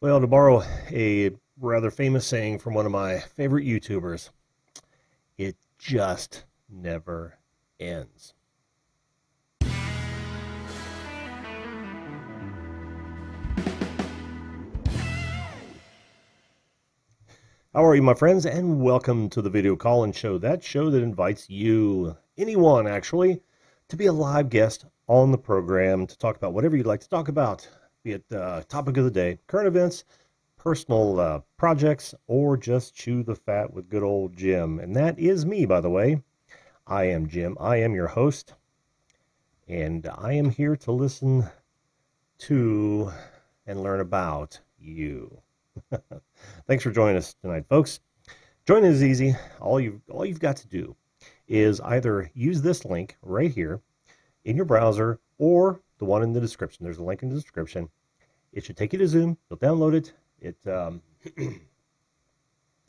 Well, to borrow a rather famous saying from one of my favorite YouTubers, it just never ends. How are you, my friends? And welcome to the video call-in show, that show that invites you, anyone actually, to be a live guest on the program to talk about whatever you'd like to talk about, be it topic of the day, current events, personal projects, or just chew the fat with good old Jim. And that is me, by the way. I am Jim. I am your host, and I am here to listen to and learn about you. Thanks for joining us tonight, folks. Joining is easy. All you've got to do is either use this link right here in your browser or the one in the description. There's a link in the description. It should take you to Zoom. You'll download it.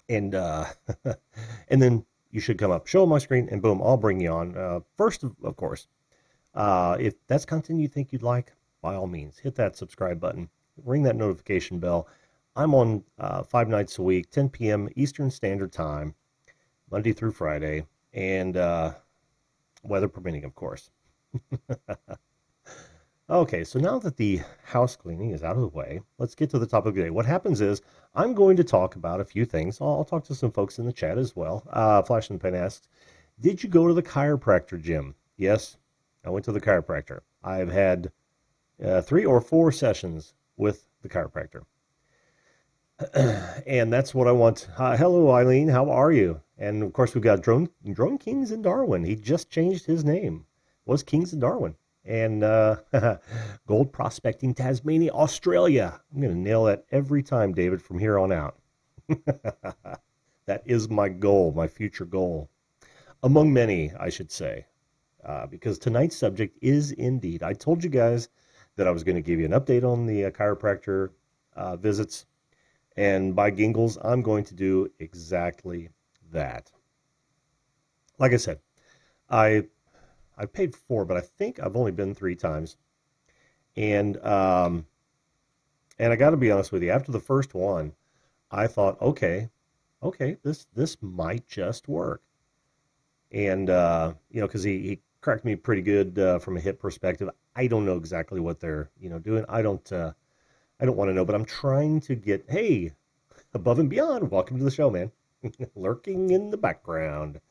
And and then you should come up, show my screen, and boom, I'll bring you on. First, of course, if that's content you think you'd like, by all means, hit that subscribe button, ring that notification bell. I'm on 5 nights a week, 10 p.m. Eastern Standard Time, Monday through Friday, and weather permitting, of course. Okay, so now that the house cleaning is out of the way, let's get to the topic of the day. What happens is I'm going to talk about a few things. I'll talk to some folks in the chat as well. Flash and Pen asks, did you go to the chiropractor, Jim? Yes, I went to the chiropractor. I've had 3 or 4 sessions with the chiropractor. And that's what I want. Hello, Eileen. How are you? And of course, we've got Drone Kings in Darwin. He just changed his name. Was Kings in Darwin. And Gold Prospecting, Tasmania, Australia. I'm going to nail that every time, David, from here on out. That is my goal, my future goal. Among many, I should say. Because tonight's subject is indeed, I told you guys that I was going to give you an update on the chiropractor visits. And by Gingles, I'm going to do exactly that. Like I said, I've paid 4, but I think I've only been 3 times. And I got to be honest with you, after the first one, I thought, okay, this might just work. And because he cracked me pretty good from a hip perspective. I don't know exactly what they're doing. I don't want to know, but I'm trying to get, hey, above and beyond. Welcome to the show, man. Lurking in the background.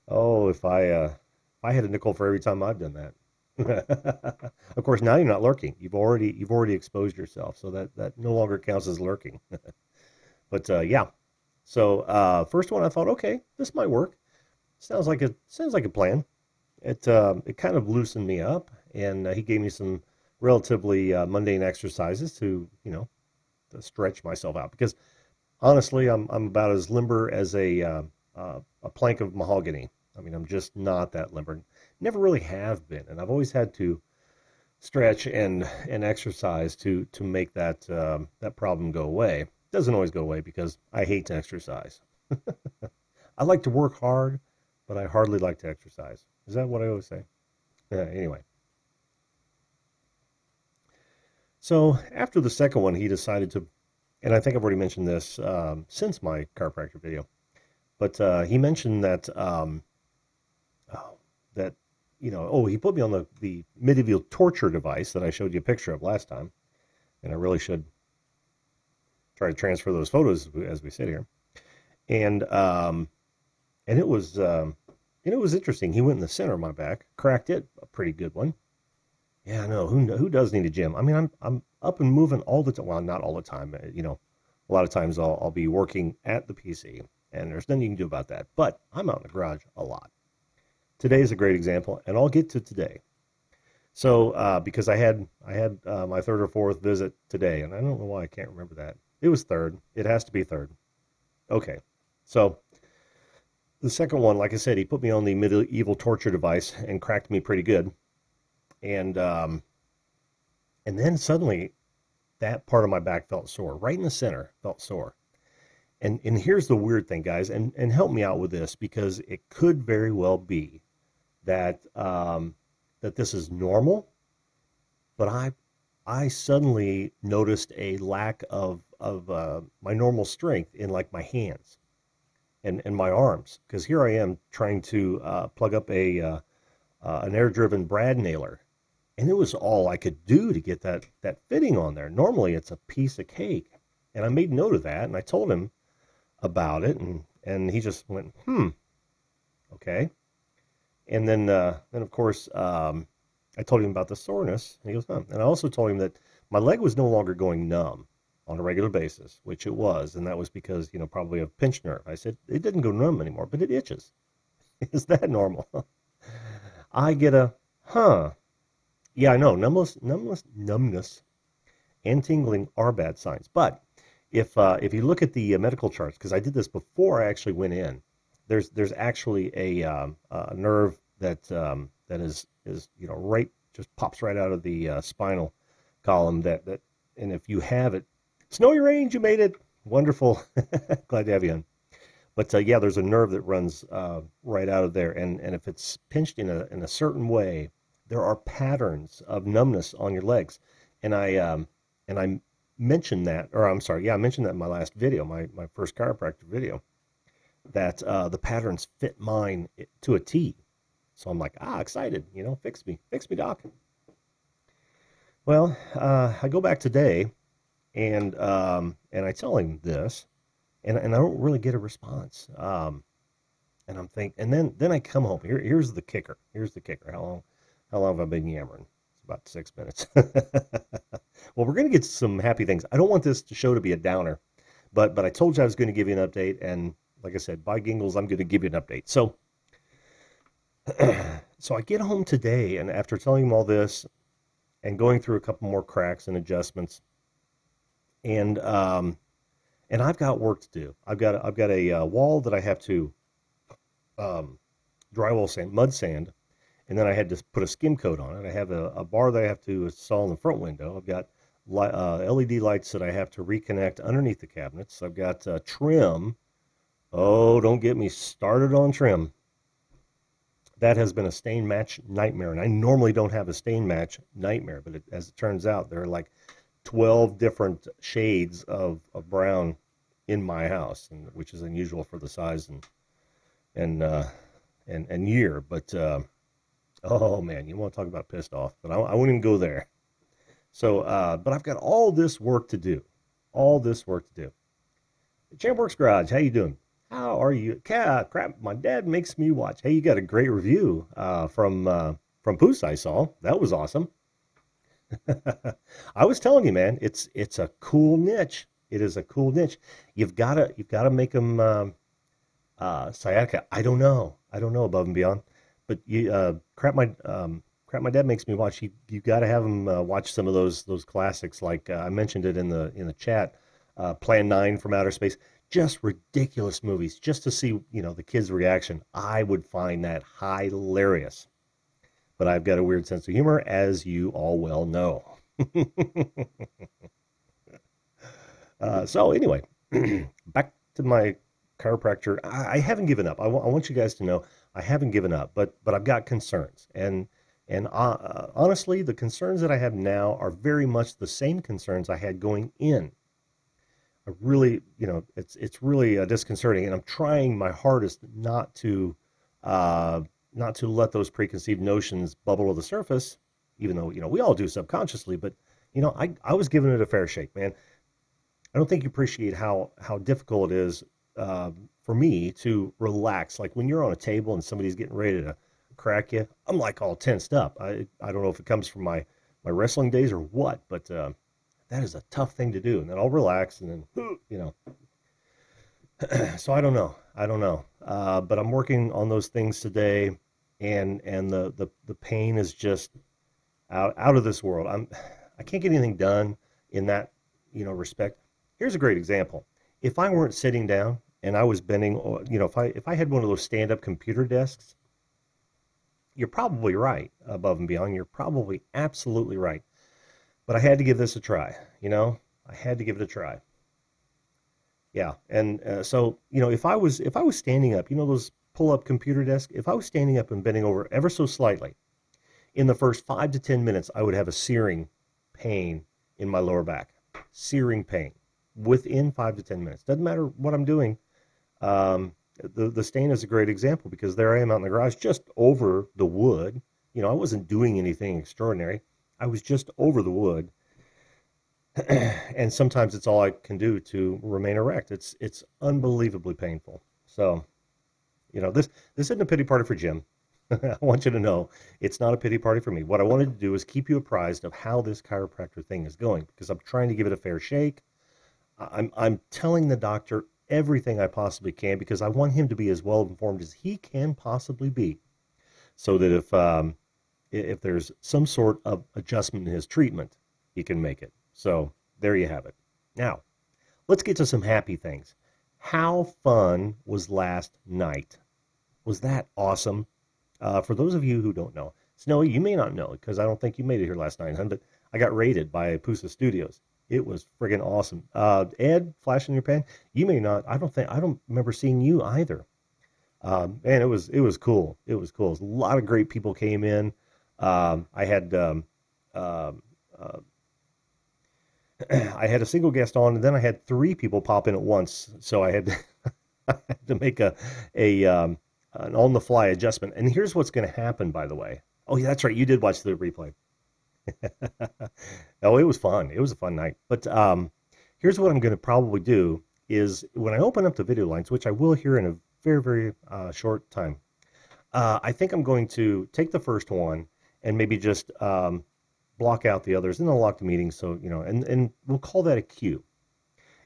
Oh, if I had a nickel for every time I've done that. Of course, now you're not lurking. You've already exposed yourself, so that no longer counts as lurking. But yeah. So first one, I thought, okay, this might work. Sounds like a plan. It kind of loosened me up, and he gave me some relatively mundane exercises to stretch myself out, because honestly, I'm about as limber as a plank of mahogany. I mean, I'm just not that limber. Never really have been, and I've always had to stretch and exercise to make that problem go away. It doesn't always go away because I hate to exercise. I like to work hard, but I hardly like to exercise. Is that what I always say? Anyway. So after the second one, he decided to, and I think I've already mentioned this since my chiropractor video, but he mentioned that that he put me on the medieval torture device that I showed you a picture of last time, and I really should try to transfer those photos as we sit here, and it was interesting. He went in the center of my back, cracked it, a pretty good one. Yeah, I know. Who does need a gym? I mean, I'm up and moving all the time. Well, not all the time. A lot of times I'll be working at the PC, and there's nothing you can do about that. But I'm out in the garage a lot. Today is a great example, and I'll get to today. So because I had my 3rd or 4th visit today, and I don't know why I can't remember that. It was 3rd. It has to be 3rd. Okay. So the second one, like I said, he put me on the medieval torture device and cracked me pretty good. And then suddenly that part of my back felt sore. Right in the center felt sore. And here's the weird thing, guys, and help me out with this, because it could very well be that that this is normal, but I suddenly noticed a lack of my normal strength in like my hands and my arms, because here I am trying to plug up a an air-driven brad nailer, and it was all I could do to get that fitting on there. Normally, it's a piece of cake, and I made note of that, and I told him about it, and he just went, okay. And then of course, I told him about the soreness, and he goes, huh. And I also told him that my leg was no longer going numb on a regular basis, which it was, and that was because, probably of pinched nerve. I said, it didn't go numb anymore, but it itches. Is that normal? I get a, huh. Yeah, I know, numbness, and tingling are bad signs. But if you look at the medical charts, because I did this before I actually went in, there's actually a nerve that is right, just pops right out of the spinal column, that and if you have it, Snowy Range, you made it, wonderful. Glad to have you on. But yeah, there's a nerve that runs right out of there, and if it's pinched in a certain way, there are patterns of numbness on your legs. And I mentioned that, or I'm sorry, yeah, I mentioned that in my last video, my first chiropractor video, that the patterns fit mine to a T. So I'm like, excited, fix me, doc. Well, I go back today, and I tell him this, and I don't really get a response. And I'm thinking, and then I come home. Here's the kicker. Here's the kicker. How long have I been yammering? It's about 6 minutes. Well, we're gonna get some happy things. I don't want this show to be a downer, but I told you I was going to give you an update, and like I said, by Gingles, I'm going to give you an update. So, so I get home today, and after telling him all this, and going through a couple more cracks and adjustments, and I've got work to do. I've got a wall that I have to drywall sand, mud sand, and then I had to put a skim coat on it. I have a bar that I have to install in the front window. I've got LED lights that I have to reconnect underneath the cabinets. I've got trim. Oh, don't get me started on trim. That has been a stain match nightmare, and I normally don't have a stain match nightmare, but as it turns out, there are like 12 different shades of brown in my house, which is unusual for the size and year. But oh man, you want to talk about pissed off? But I wouldn't even go there. So, but I've got all this work to do. All this work to do. Champworks Garage, how you doing? How are you? Crap, my dad makes me watch. Hey, you got a great review from Poos I saw. That was awesome. I was telling you, man, it's a cool niche. It is a cool niche. You've gotta make them sciatica. I don't know above and beyond, but you crap, my dad makes me watch. You got to have him watch some of those classics, like I mentioned it in the chat. Plan 9 from Outer Space. Just ridiculous movies, just to see the kids' reaction. I would find that hilarious. But I've got a weird sense of humor, as you all well know. So anyway, back to my chiropractor. I haven't given up. I want you guys to know I haven't given up, but I've got concerns, and honestly, the concerns that I have now are very much the same concerns I had going in. I really, it's really disconcerting, and I'm trying my hardest not to let those preconceived notions bubble to the surface, even though we all do subconsciously. But I was giving it a fair shake, man. I don't think you appreciate how difficult it is for me to relax. Like when you're on a table and somebody's getting ready to crack you, I'm like all tensed up. I don't know if it comes from my wrestling days or what, but that is a tough thing to do. And then I'll relax, and then so I don't know. But I'm working on those things today, and the pain is just out of this world. I can't get anything done in that respect. Here's a great example. If I weren't sitting down and I was bending, or if I had one of those stand-up computer desks, you're probably right, above and beyond. You're probably absolutely right. But I had to give this a try. I had to give it a try. Yeah, and so if I was standing up, those pull-up computer desks. If I was standing up and bending over ever so slightly, in the first 5 to 10 minutes, I would have a searing pain in my lower back, searing pain within 5 to 10 minutes. Doesn't matter what I'm doing. The stain is a great example because there I am out in the garage just over the wood. You know, I wasn't doing anything extraordinary. I was just over the wood. And sometimes it's all I can do to remain erect. It's unbelievably painful. So, you know, this isn't a pity party for Jim. I want you to know it's not a pity party for me. What I wanted to do is keep you apprised of how this chiropractor thing is going because I'm trying to give it a fair shake. I'm telling the doctor everything I possibly can because I want him to be as well informed as he can possibly be, so that if there's some sort of adjustment in his treatment, he can make it. So there you have it. Now, let's get to some happy things. How fun was last night? Was that awesome? For those of you who don't know, Snowy, you may not know because I don't think you made it here last night, hun, but I got rated by Pusa Studios. It was friggin' awesome. Ed, flash in your pan, you may not. I don't remember seeing you either. Man, it was cool. It was cool. A lot of great people came in. I had uh, I had a single guest on, and then I had three people pop in at once. So I had to, I had to make an on-the-fly adjustment. And here's what's going to happen, by the way. Oh, yeah, that's right. You did watch the replay. Oh, it was fun. It was a fun night. But here's what I'm going to probably do is when I open up the video lines, which I will here in a very, very short time, I think I'm going to take the first one and maybe just block out the others and then lock the meeting. So, you know, and we'll call that a queue.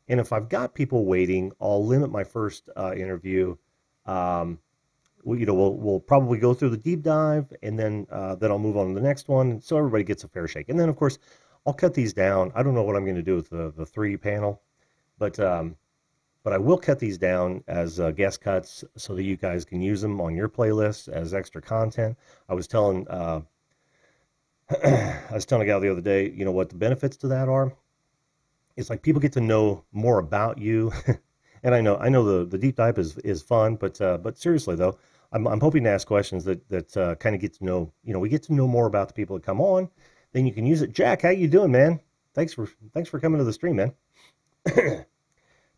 And if I've got people waiting, I'll limit my first interview. We'll probably go through the deep dive, and then I'll move on to the next one, so everybody gets a fair shake. And then, of course, I'll cut these down. I don't know what I'm going to do with the three panel, but I will cut these down as guest cuts so that you guys can use them on your playlists as extra content. I was telling a gal the other day, you know what the benefits to that are? It's like people get to know more about you. And I know the deep dive is fun, but seriously though, I'm hoping to ask questions that kind of get to know, you know, we get to know more about the people that come on. Then you can use it. Jack, how you doing, man? Thanks for coming to the stream, man.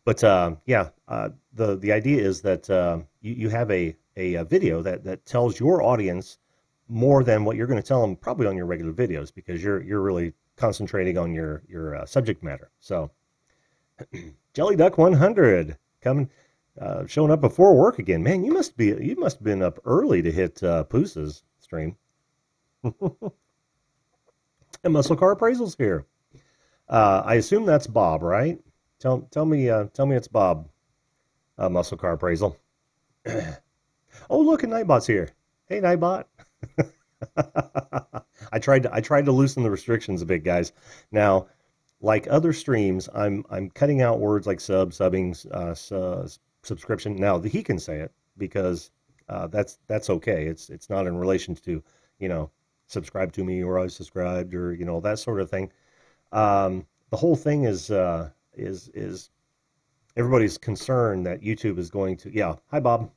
But yeah, the idea is that you have a video that tells your audience more than what you're going to tell them probably on your regular videos because you're really concentrating on your subject matter. So. Jelly Duck 100 coming, showing up before work again. Man, you must have been up early to hit Pusa's stream. And Muscle Car Appraisal's here. I assume that's Bob, right? Tell me it's Bob. Muscle Car Appraisal. Oh, look, and Nightbot's here. Hey, Nightbot. I tried to loosen the restrictions a bit, guys. Now, like other streams, I'm cutting out words like subbing, subscription. Now he can say it because that's okay. It's not in relation to, you know, subscribe to me or I subscribed or, you know, that sort of thing. The whole thing is everybody's concerned that YouTube is going to, yeah. Hi, Bob.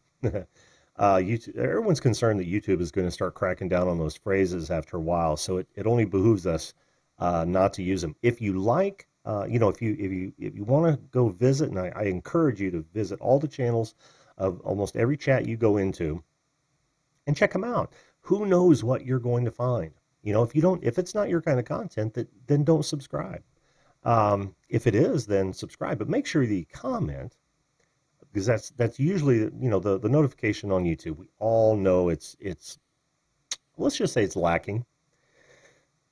YouTube, everyone's concerned that YouTube is going to start cracking down on those phrases after a while. So it only behooves us not to use them. If you like, you know, if you want to go visit, and I encourage you to visit all the channels of almost every chat you go into, and check them out. Who knows what you're going to find? You know, if it's not your kind of content, then don't subscribe. If it is, then subscribe. But make sure that you comment, because that's usually, you know, the notification on YouTube. We all know it's let's just say it's lacking.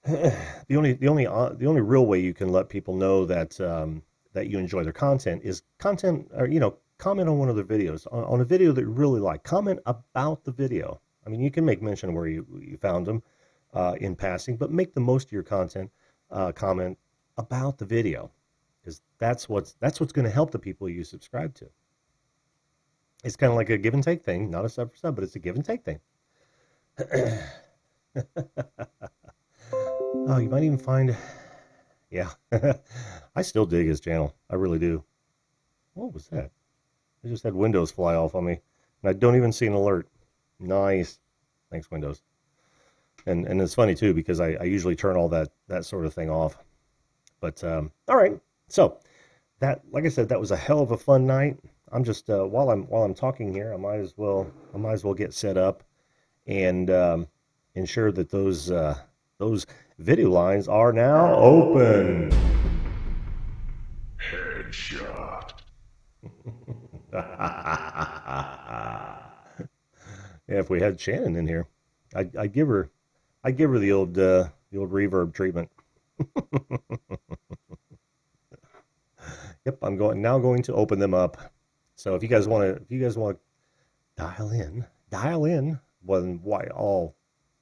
The only real way you can let people know that that you enjoy their content is content, or, you know, comment on one of their videos, on a video that you really like. Comment about the video. I mean, you can make mention of where you found them in passing, but make the most of your content. Comment about the video, because that's what's going to help the people you subscribe to. It's kind of like a give and take thing, not a sub for sub, but it's a give and take thing. Oh, you might even find, yeah. I still dig his channel. I really do. What was that? I just had Windows fly off on me, and I don't even see an alert. Nice. Thanks, Windows. And it's funny too because I usually turn all that sort of thing off. But all right, so that, like I said, that was a hell of a fun night. I'm just while I'm talking here, I might as well get set up and ensure that those video lines are now open. Headshot. Yeah, if we had Shannon in here, I'd give her the old reverb treatment. Yep, I'm going to open them up. So if you guys want to dial in, well, then why all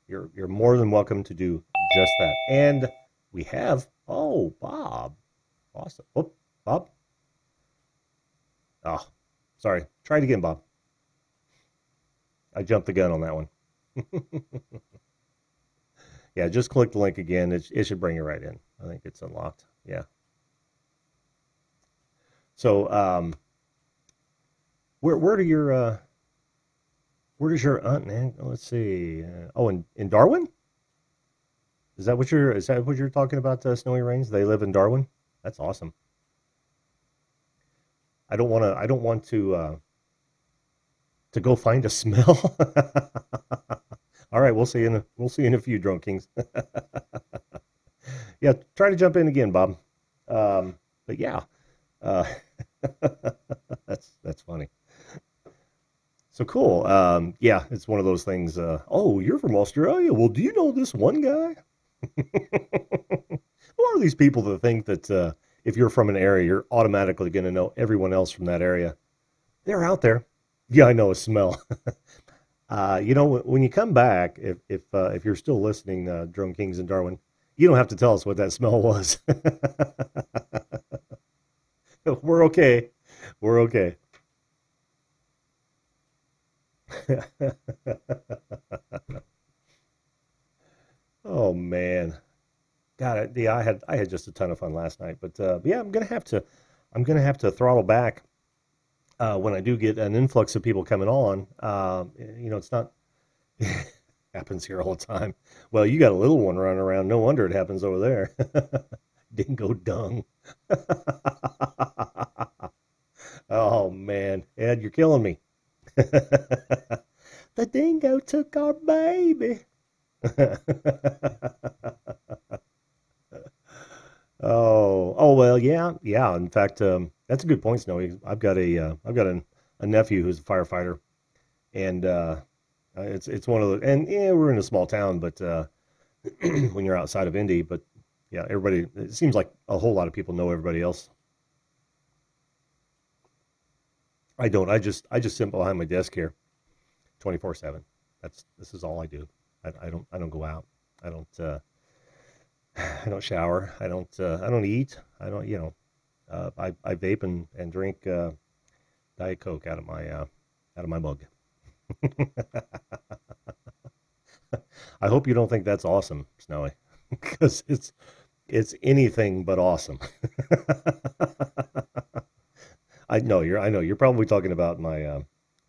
you're more than welcome to do just that. And we have, oh, Bob. Awesome. Oh, Bob. Oh, sorry. Try it again, Bob. I jumped the gun on that one. Yeah, just click the link again. It should bring you right in. I think it's unlocked. Yeah. So, where do your where does your aunt and let's see. Oh, in Darwin? Is that what you're talking about? Snowy Rains? They live in Darwin. That's awesome. I don't want to go find a smell. All right, we'll see in a few, Drunk Kings. Yeah, try to jump in again, Bob. But yeah, uh, that's funny. So cool. Yeah, it's one of those things. Oh, you're from Australia. Well, do you know this one guy? Who are these people that think that if you're from an area, you're automatically going to know everyone else from that area? They're out there. Yeah, I know a smell. When you come back, if you're still listening, Drone Kings in Darwin, you don't have to tell us what that smell was. We're okay. We're okay. Oh man, got it. Yeah, I had just a ton of fun last night, but yeah, I'm gonna have to throttle back when I do get an influx of people coming on. It's not happens here all the time. Well, you got a little one running around. No wonder it happens over there. Dingo dung. Oh man, Ed, you're killing me. The dingo took our baby. Oh well, yeah, yeah. In fact, that's a good point, Snowy. I've got a nephew who's a firefighter, and it's one of the, and yeah, we're in a small town, but when you're outside of Indy, but yeah, everybody. It seems like a whole lot of people know everybody else. I don't. I just sit behind my desk here, 24/7. This is all I do. I don't go out. I don't. I don't shower. I don't eat. I don't. I vape and drink Diet Coke out of my mug. I hope you don't think that's awesome, Snowy, because it's anything but awesome. I know you're probably talking about my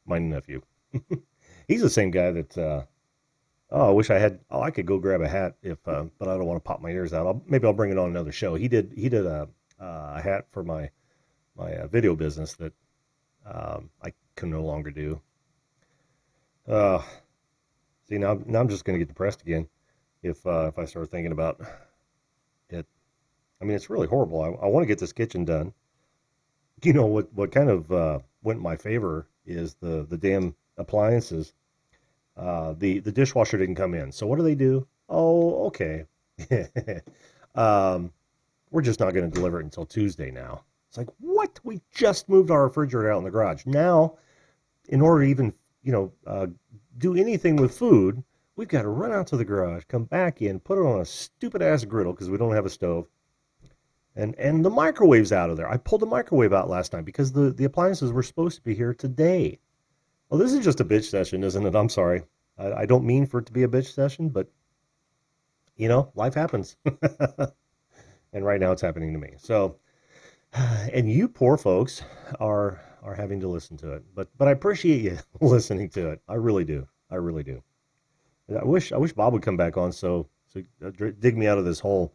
nephew. He's the same guy that oh, I wish I had. Oh, I could go grab a hat but I don't want to pop my ears out. Maybe I'll bring it on another show. He did a hat for my video business that I can no longer do. Uh, See, now I'm just going to get depressed again if I start thinking about it. I mean, it's really horrible. I want to get this kitchen done. What kind of went in my favor is the damn appliances. The dishwasher didn't come in. So what do they do? Oh, okay. um, we're just not going to deliver it until Tuesday now. It's like, what? We just moved our refrigerator out in the garage. Now, in order to even, do anything with food, we've got to run out to the garage, come back in, put it on a stupid ass griddle because we don't have a stove, and the microwave's out of there. I pulled the microwave out last night because the appliances were supposed to be here today. Well, this is just a bitch session, isn't it? I'm sorry. I don't mean for it to be a bitch session, but life happens. And right now it's happening to me. So, and you poor folks are having to listen to it. But I appreciate you listening to it. I really do. I really do. I wish Bob would come back on dig me out of this hole.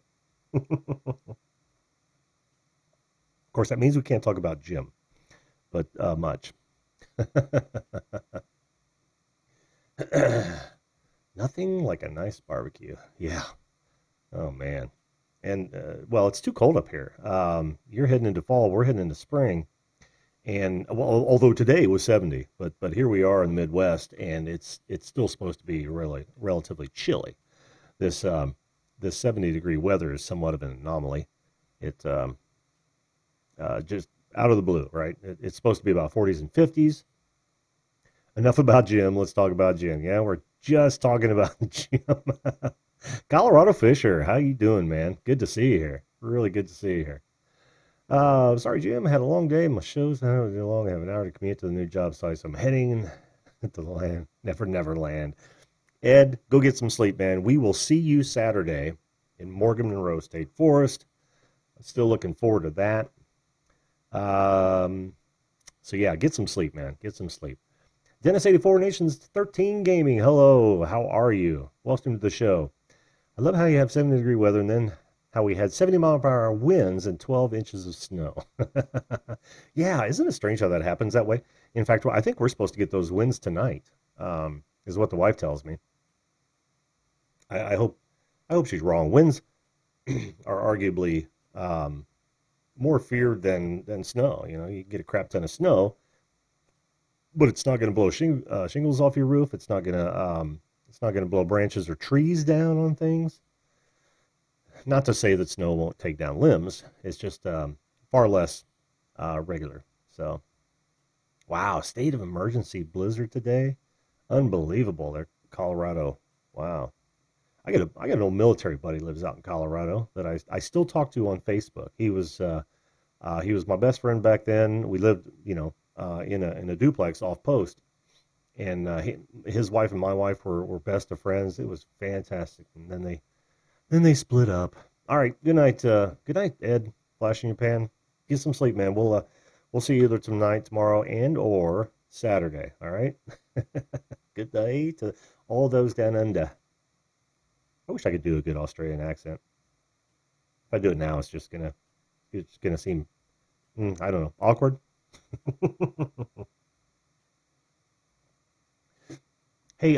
Of course, that means we can't talk about Jim, but much. Nothing like a nice barbecue. Yeah. Oh man. And well, it's too cold up here. You're heading into fall. We're heading into spring. And well, although today was 70, but here we are in the Midwest, and it's still supposed to be really relatively chilly. This this 70-degree weather is somewhat of an anomaly. It just out of the blue, right? It's supposed to be about 40s and 50s. Enough about Jim. Let's talk about Jim. Yeah, we're just talking about Jim. Colorado Fisher, how you doing, man? Good to see you here. Really good to see you here. Sorry, Jim. I had a long day. My show's not really long. I have an hour to commute to the new job site, so I'm heading to the land. Never land. Ed, go get some sleep, man. We will see you Saturday in Morgan Monroe State Forest. I'm still looking forward to that. So yeah, get some sleep, man. Get some sleep. Dennis 84 Nations 13 Gaming. Hello, how are you? Welcome to the show. I love how you have 70-degree weather and then how we had 70-mile-per-hour winds and 12 inches of snow. Yeah, isn't it strange how that happens that way? In fact, I think we're supposed to get those winds tonight, is what the wife tells me. I hope she's wrong. Winds are arguably more feared than snow. You know, you get a crap ton of snow, but it's not going to blow shingles off your roof. It's not going to blow branches or trees down on things. Not to say that snow won't take down limbs. It's just far less regular. So, wow, state of emergency blizzard today. Unbelievable. They're Colorado. Wow. I got an old military buddy who lives out in Colorado that I still talk to on Facebook. He was my best friend back then. We lived, in a duplex off post, and his wife and my wife were best of friends. It was fantastic. And then they split up. All right, good night, Ed. Flash in your pan. Get some sleep, man. We'll see you either tonight, tomorrow, and or Saturday. All right. Good day to all those down under. I wish I could do a good Australian accent. If I do it now, it's just gonna seem, I don't know, awkward. Hey,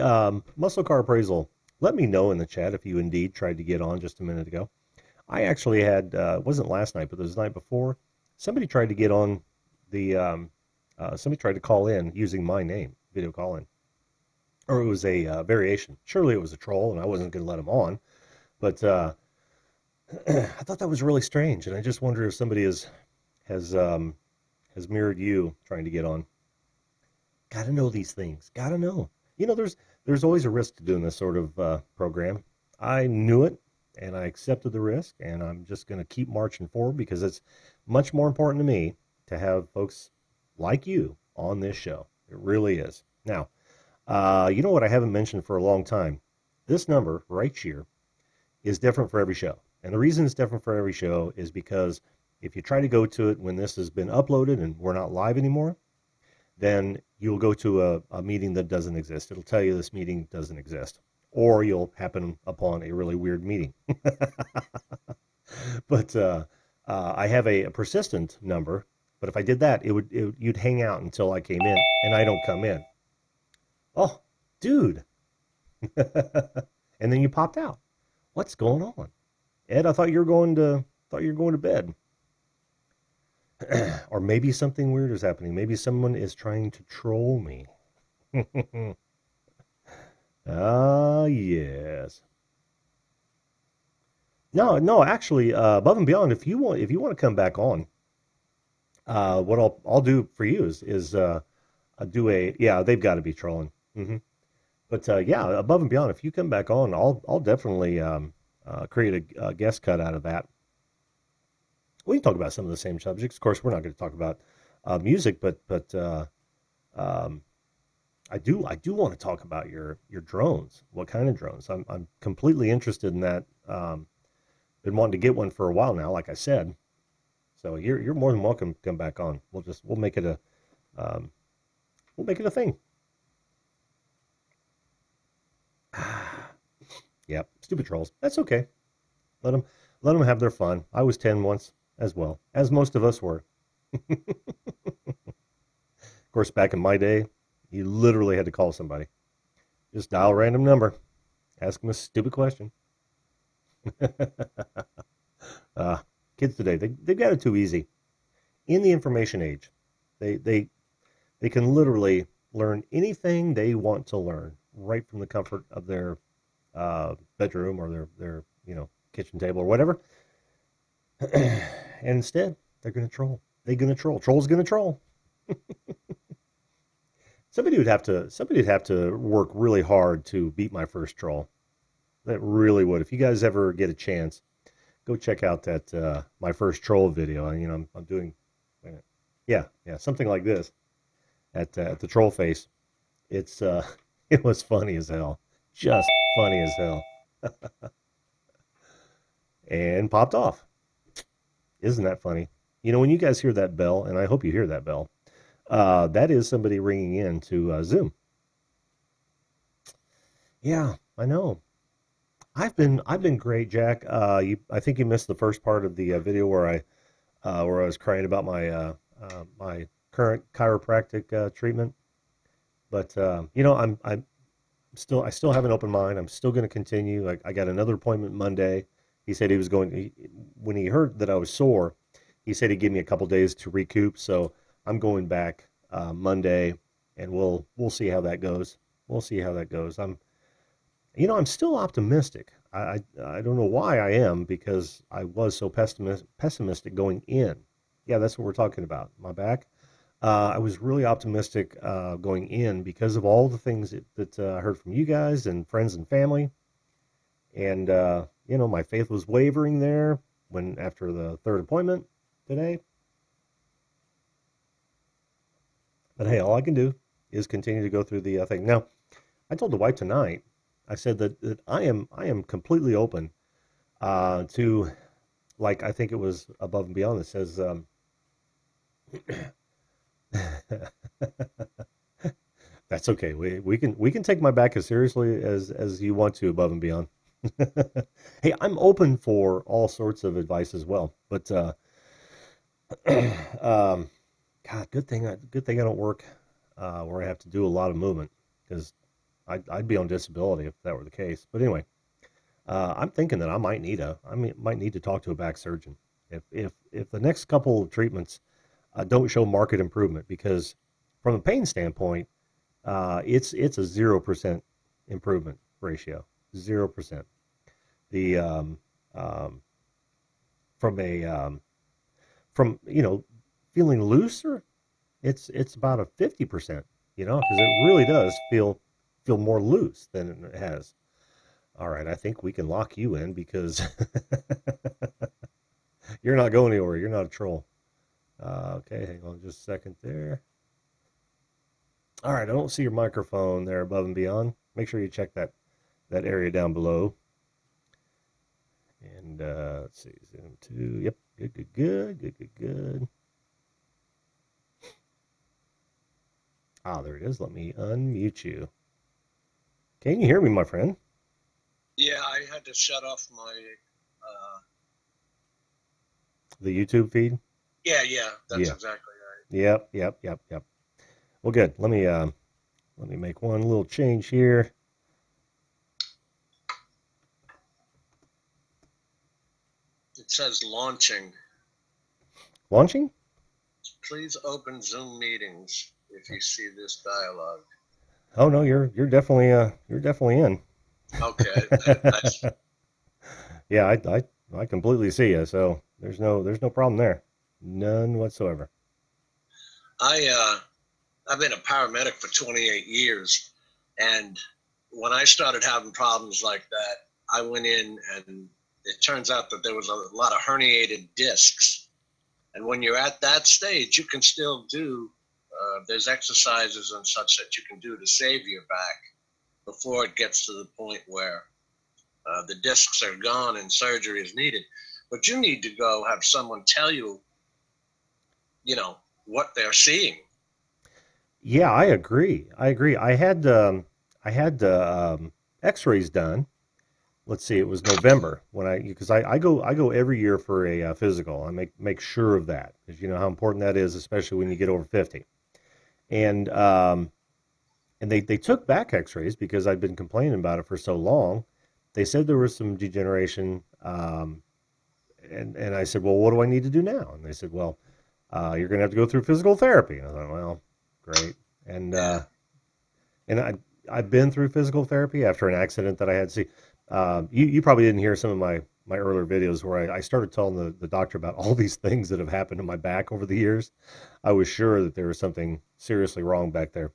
muscle car appraisal. Let me know in the chat if you indeed tried to get on just a minute ago. I actually had, it wasn't last night, but it was the night before. Somebody tried to get on somebody tried to call in using my name, video call in. Or it was a variation. Surely it was a troll, and I wasn't going to let him on. But I thought that was really strange, and I just wonder if somebody has mirrored you trying to get on. Got to know these things. Got to know. There's always a risk to doing this sort of program. I knew it, and I accepted the risk, and I'm just going to keep marching forward because it's much more important to me to have folks like you on this show. It really is. Now, you know what I haven't mentioned for a long time? This number right here is different for every show. And the reason it's different for every show is because if you try to go to it when this has been uploaded and we're not live anymore, then you'll go to a meeting that doesn't exist. It'll tell you this meeting doesn't exist. Or you'll happen upon a really weird meeting. But I have a persistent number. But if I did that, you'd hang out until I came in, and I don't come in. Oh, dude. And then you popped out. What's going on? Ed, I thought you were going to bed. Or maybe something weird is happening. Maybe someone is trying to troll me. Ah, yes. No, actually, above and beyond, if you want to come back on, what I'll do for you is do yeah, they've got to be trolling. But yeah, above and beyond, if you come back on, I'll definitely create a guest cut out of that. We can talk about some of the same subjects. Of course, we're not going to talk about music, but um, I do want to talk about your drones. What kind of drones? I'm completely interested in that. Been wanting to get one for a while now, like I said. So you're more than welcome to come back on. We'll make it a thing. Yep, stupid trolls. That's okay. Let them let them have their fun. I was 10 once as well, as most of us were. Of course, back in my day, you literally had to call somebody. Just dial a random number, ask them a stupid question. uh, Kids today, they've got it too easy. In the information age, they they they can literally learn anything they want to learn right from the comfort of their bedroom or their kitchen table or whatever. And instead, they're going to troll. They're going to troll. Troll's going to troll. Somebody would have to work really hard to beat my first troll. That really would. If you guys ever get a chance, go check out that my first troll video. I'm doing, yeah, something like this at the troll face. It's it was funny as hell, just funny as hell, and popped off. Isn't that funny? When you guys hear that bell, and I hope you hear that bell, that is somebody ringing in to Zoom. Yeah, I know. I've been great, Jack. I think you missed the first part of the video where I was crying about my current chiropractic treatment. But I still have an open mind. I'm still going to continue. I got another appointment Monday. He said he was when he heard that I was sore, he said he'd give me a couple days to recoup. So I'm going back Monday, and we'll see how that goes. We'll see how that goes. I'm still optimistic. I don't know why I am, because I was so pessimistic going in. Yeah, that's what we're talking about. My back. I was really optimistic going in because of all the things that I heard from you guys and friends and family. And, my faith was wavering there when after the third appointment today. But hey, all I can do is continue to go through the thing. Now, I told the wife tonight, I said that I am completely open to, like, I think it was Above and Beyond that says, that's okay. We can take my back as seriously as you want to, Above and Beyond. Hey, I'm open for all sorts of advice as well. But um, God, good thing I don't work where I have to do a lot of movement, because I'd be on disability if that were the case. But anyway, I'm thinking that I might need to talk to a back surgeon if the next couple of treatments don't show market improvement, because from a pain standpoint, it's a 0% improvement ratio, 0%. The from a from feeling looser, it's about a 50%, because it really does feel more loose than it has. All right, I think we can lock you in, because you're not going anywhere. You're not a troll. Okay, hang on just a second there. All right, I don't see your microphone there, Above and Beyond. Make sure you check that area down below. And let's see, Zoom 2. Yep, good. Ah, there it is. Let me unmute you. Can you hear me, my friend? Yeah, I had to shut off my. The YouTube feed? Yeah, that's Yeah. exactly right. Yep. Well, good. Let me make one little change here. It says launching. Launching? Please open Zoom meetings if you see this dialogue. Oh no, you're definitely in. Okay, that's. Yeah, I completely see you. So there's no problem there. None whatsoever. I've been a paramedic for 28 years, and when I started having problems like that, I went in, and it turns out that there was a lot of herniated discs. And when you're at that stage, you can still do. There's exercises and such that you can do to save your back before it gets to the point where the discs are gone and surgery is needed. But you need to go have someone tell you, what they're seeing. Yeah, I agree. I agree. I had X-rays done, let's see, it was November when because I go every year for a physical. I make sure of that because you know how important that is, especially when you get over 50. And they took back X-rays because I'd been complaining about it for so long. They said there was some degeneration, and I said, well, what do I need to do now? And they said, well, you're going to have to go through physical therapy. And I thought, well, great. And I've been through physical therapy after an accident that I had. See, you probably didn't hear some of my earlier videos where I started telling the doctor about all these things that have happened to my back over the years. I was sure that there was something seriously wrong back there.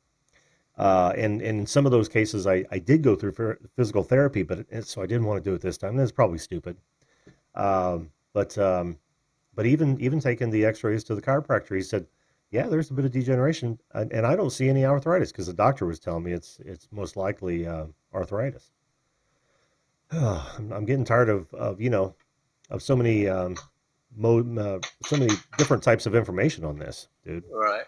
And in some of those cases, I did go through physical therapy, so I didn't want to do it this time. That's probably stupid. But even taking the X-rays to the chiropractor, he said, "Yeah, there's a bit of degeneration, and I don't see any arthritis because the doctor was telling me it's most likely arthritis." I'm getting tired of of so many so many different types of information on this, dude. Right.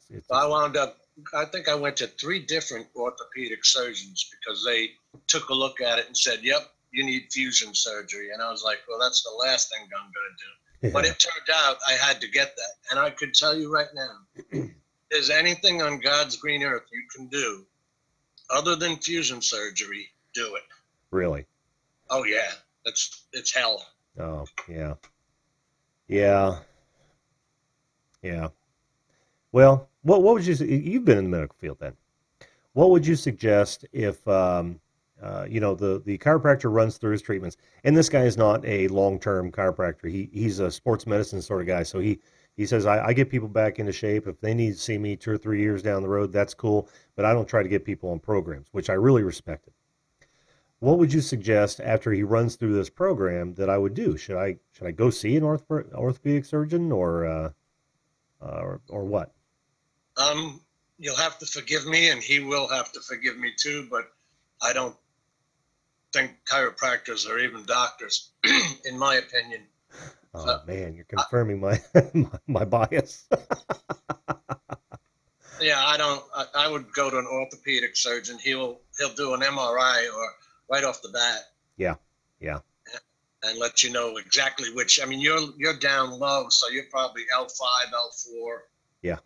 It's I wound up, I think I went to 3 different orthopedic surgeons because they took a look at it and said, yep, you need fusion surgery. And I was like, well, that's the last thing I'm going to do. But yeah, it turned out I had to get that. And I could tell you right now, if there's anything on God's green earth you can do other than fusion surgery, do it. really. Oh, yeah. It's hell. Oh, yeah, yeah, yeah. Well, what would you've been in the medical field then? What would you suggest if the chiropractor runs through his treatments, and this guy is not a long-term chiropractor. He's a sports medicine sort of guy. So he says I get people back into shape if they need to see me 2 or 3 years down the road. That's cool, but I don't try to get people on programs, which I really respected. What would you suggest after he runs through this program that I would do? Should I go see an orthopedic surgeon or what? You'll have to forgive me, and he will have to forgive me too, but I don't think chiropractors are even doctors, in my opinion. Oh man, you're confirming my my bias. Yeah, I don't. I would go to an orthopedic surgeon. He'll do an MRI or right off the bat. Yeah, yeah, And let you know exactly which. I mean, you're down low, so you're probably L5, L4. yeah.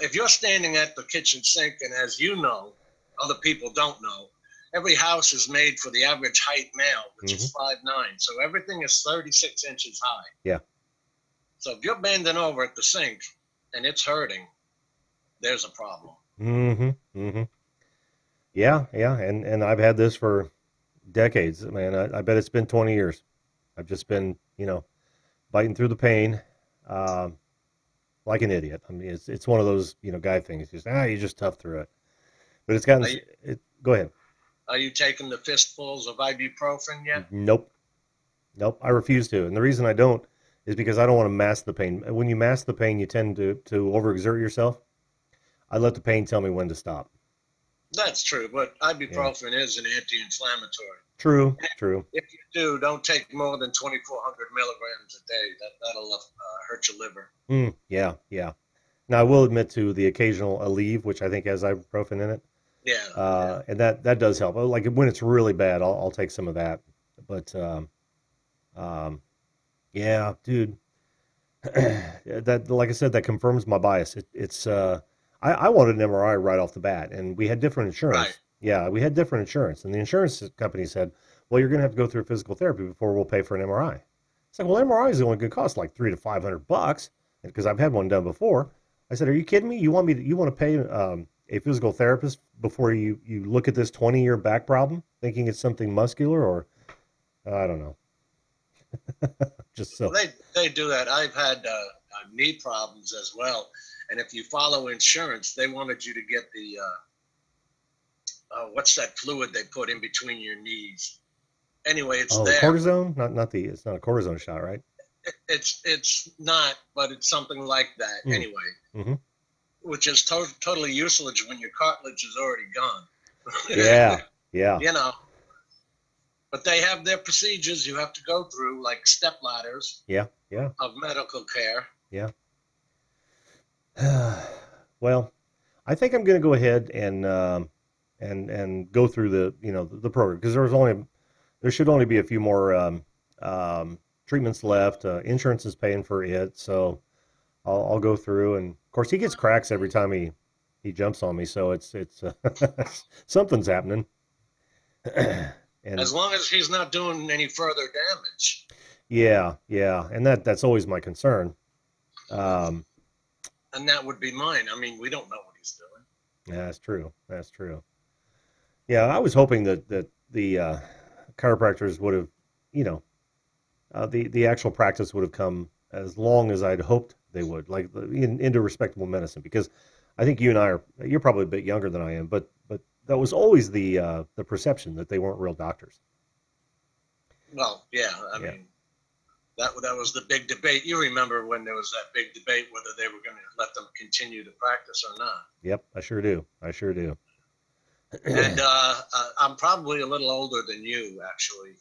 If you're standing at the kitchen sink, and as you know, other people don't know, every house is made for the average height male, which is 5'9". So everything is 36 inches high. Yeah. So if you're bending over at the sink and it's hurting, there's a problem. Mm-hmm. Mm-hmm. Yeah, yeah. And I've had this for decades, man. I bet it's been 20 years. I've just been, biting through the pain, um, like an idiot. I mean, it's one of those, guy things. Just you're just tough through it. But it's gotten. Are you, Go ahead. are you taking the fistfuls of ibuprofen yet? Nope. Nope. I refuse to. And the reason I don't is because I don't want to mask the pain. When you mask the pain, you tend to overexert yourself. I let the pain tell me when to stop. That's true, but Yeah. ibuprofen is an anti-inflammatory. True. True. If you do, don't take more than 2,400 milligrams a day. That'll hurt your liver. Yeah. Yeah. Now I will admit to the occasional Aleve, which I think has ibuprofen in it. Yeah. And that does help. Like when it's really bad, I'll take some of that. But um, yeah, dude, that like I said, that confirms my bias. I wanted an MRI right off the bat, and we had different Right. insurance. Yeah, we had different insurance, and the insurance company said, "Well, you're going to have to go through physical therapy before we'll pay for an MRI." It's like, well, MRI is only going to cost like $300 to $500, because I've had one done before. I said, "Are you kidding me? You want to pay a physical therapist before you look at this 20-year back problem, thinking it's something muscular or I don't know, just Well, so." they do that. I've had knee problems as well, and if you follow insurance, they wanted you to get the what's that fluid they put in between your knees? Anyway, it's Oh, the there. cortisone? Not the. It's not a cortisone shot, right? It's not, but it's something like that. Mm. Anyway, Hmm. which is totally useless when your cartilage is already gone. Yeah, yeah, You know, but they have their procedures you have to go through, like step ladders yeah, yeah, of medical care. yeah. Well, I think I'm going to go ahead and go through the program because there should only be a few more treatments left. Insurance is paying for it, so I'll go through. And of course, he gets cracks every time he jumps on me, so it's something's happening. And As long as he's not doing any further damage. yeah, yeah, and that's always my concern. Um, And that would be mine. I mean, we don't know what he's doing. yeah, that's true. That's true. Yeah, I was hoping that the chiropractors would have, you know, the actual practice would have come as long as I'd hoped they would, like into respectable medicine. Because I think you and I you're probably a bit younger than I am, but that was always the perception that they weren't real doctors. Well, yeah, I Yeah. mean, that was the big debate. You remember when there was that big debate whether they were going to let them continue to practice or not. Yep, I sure do. I sure do. And I'm probably a little older than you, actually.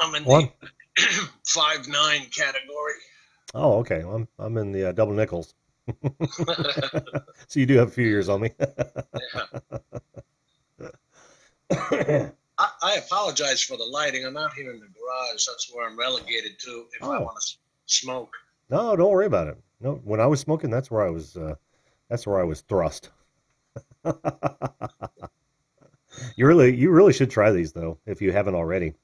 I'm in the One. 5'9" category. Oh, okay. Well, I'm in the double nickels, so you do have a few years on me. Yeah. I apologize for the lighting. I'm out here in the garage. That's where I'm relegated to if I Oh, want to smoke. no, don't worry about it. No, when I was smoking, that's where I was. That's where I was thrust. You really should try these though, if you haven't already.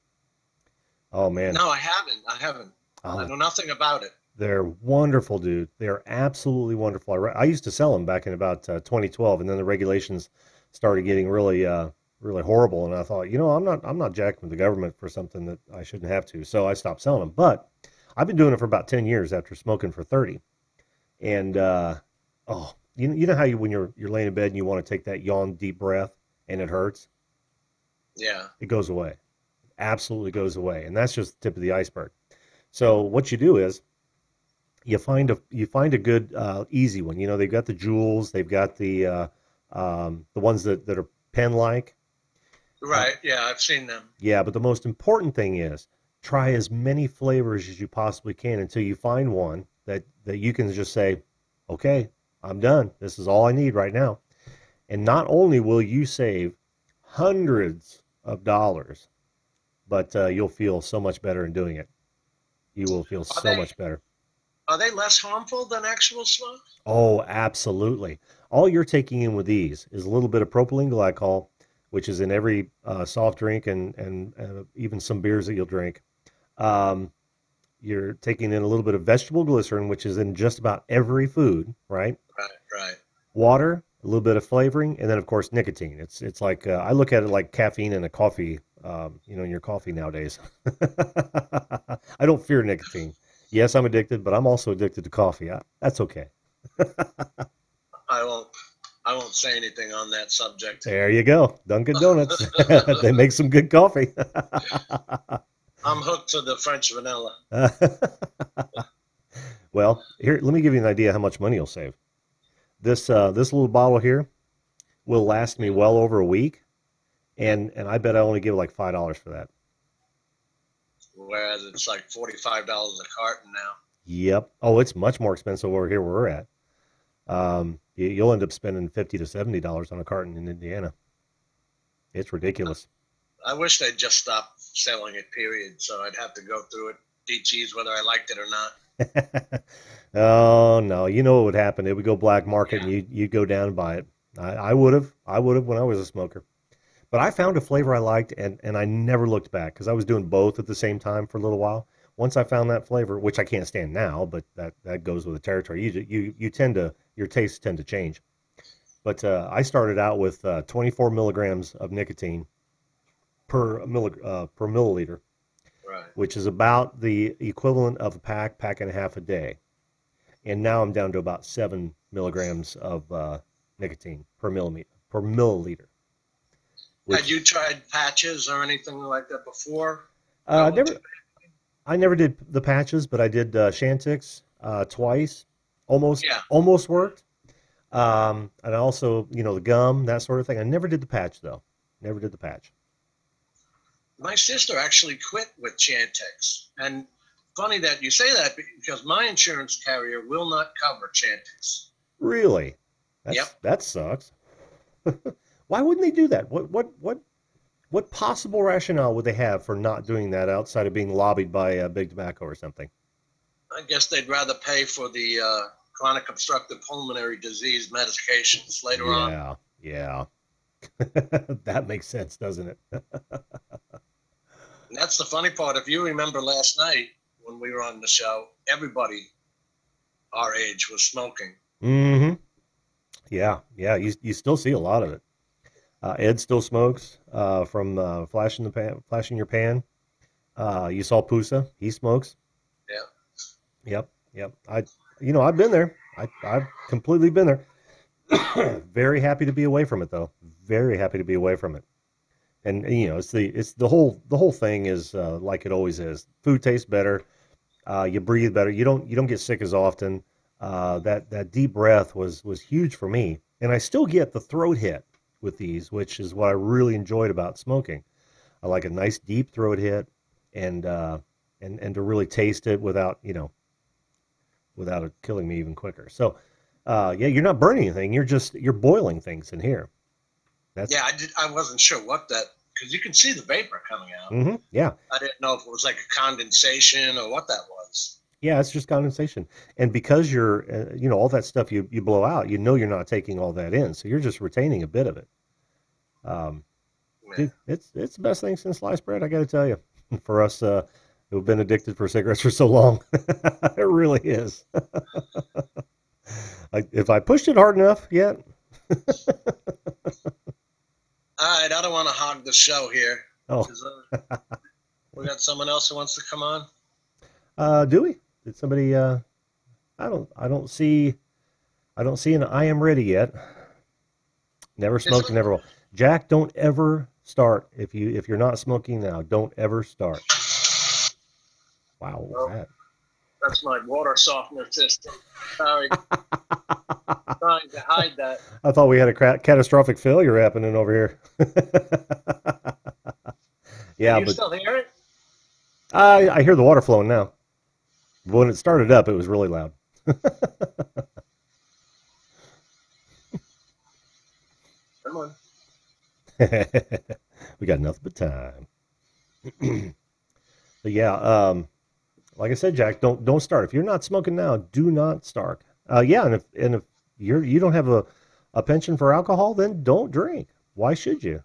Oh man. No, I haven't. I haven't. I Oh, know nothing about it. they're wonderful, dude. They're absolutely wonderful. I used to sell them back in about 2012, and then the regulations started getting really horrible. And I thought, I'm not jacking with the government for something that I shouldn't have to. So I stopped selling them. But I've been doing it for about 10 years after smoking for 30. And oh, you know how when you're laying in bed and you want to take that yawn deep breath and it hurts, Yeah. it goes away. Absolutely goes away. And that's just the tip of the iceberg. So what you do is you find a good easy one. You know, they've got the jewels, they've got the ones that are pen like. Uh, Right. Yeah, I've seen them. yeah, but the most important thing is try as many flavors as you possibly can until you find one that you can just say, okay, I'm done. This is all I need right now. And not only will you save hundreds of dollars, but you'll feel so much better in doing it. You will feel Are so they much better. are they less harmful than actual smoke? Oh, absolutely. All you're taking in with these is a little bit of propylene glycol, which is in every soft drink and even some beers that you'll drink. Um, you're taking in a little bit of vegetable glycerin, which is in just about every food, right? Right. Right. Water, a little bit of flavoring, and then of course nicotine. It's like I look at it like caffeine in a coffee, in your coffee nowadays. I don't fear nicotine. Yes, I'm addicted, but I'm also addicted to coffee. That's okay. I won't. I won't say anything on that subject. There you go. Dunkin' Donuts. They make some good coffee. I'm hooked to the French vanilla. Well, here, let me give you an idea how much money you'll save. This little bottle here will last me well over a week, and I bet I only give like $5 for that. Whereas it's like $45 a carton now. Yep. Oh, it's much more expensive over here where we're at. You'll end up spending $50 to $70 on a carton in Indiana. It's ridiculous. I wish they'd just stop selling it, period. So I'd have to go through it, DTs, whether I liked it or not. Oh no, you know what would happen? It would go black market, and you'd go down and buy it. I would have. I would have when I was a smoker. But I found a flavor I liked, and I never looked back because I was doing both at the same time for a little while. Once I found that flavor, which I can't stand now, but that goes with the territory. You tend to your tastes tend to change. But I started out with 24 milligrams of nicotine per milliliter, Right. which is about the equivalent of a pack and a half a day. And now I'm down to about 7 milligrams of nicotine per milliliter. Had Which you tried patches or anything like that before? uh, never, I never did the patches, but I did Shantix twice. Yeah. Almost worked. And also, the gum, that sort of thing. I never did the patch though. Never did the patch. My sister actually quit with Chantix. And funny that you say that because my insurance carrier will not cover Chantix. Really? Yep. That sucks. Why wouldn't they do that? What What possible rationale would they have for not doing that outside of being lobbied by Big Tobacco or something? I guess they'd rather pay for the chronic obstructive pulmonary disease medications later on. Yeah, yeah. That makes sense, doesn't it? And that's the funny part. If you remember last night when we were on the show, everybody our age was smoking. Mm-hmm. Yeah, yeah. You still see a lot of it. Ed still smokes from flashing your pan. You saw Pusa. He smokes. Yeah. Yep, yep. I've been there. I've completely been there. Very happy to be away from it, though. Very happy to be away from it. And it's the whole thing is like it always is. Food tastes better. You breathe better. You don't get sick as often. That deep breath was huge for me, and I still get the throat hit with these, which is what I really enjoyed about smoking. I like a nice deep throat hit, and to really taste it without it killing me even quicker. So, yeah, you're not burning anything. You're boiling things in here. That's Yeah, I wasn't sure what that, because you can see the vapor coming out. yeah, I didn't know if it was like a condensation or what that was. yeah. It's just condensation, and because you're all that stuff you blow out, you're not taking all that in, so you're just retaining a bit of it. Um, Yeah. Dude, it's the best thing since sliced bread. I got to tell you, for us who've been addicted for cigarettes for so long, it really is. If I pushed it hard enough, yeah. All right, I don't want to hog the show here. Oh, 'Cause, we got someone else who wants to come on. do we? Did somebody? I don't see an I am ready yet. Never Is smoked, it? never will. Jack, don't ever start if you're not smoking now. Don't ever start. Wow, what was Well, that? that's my water softener system. Sorry, trying to hide that. I thought we had a catastrophic failure happening over here. Can Yeah, you but still hear it? I hear the water flowing now. When it started up, it was really loud. Come on. We got nothing but time. But yeah, like I said, Jack, don't start. If you're not smoking now, do not start. Yeah, and if you don't have a penchant for alcohol, then don't drink. Why should you?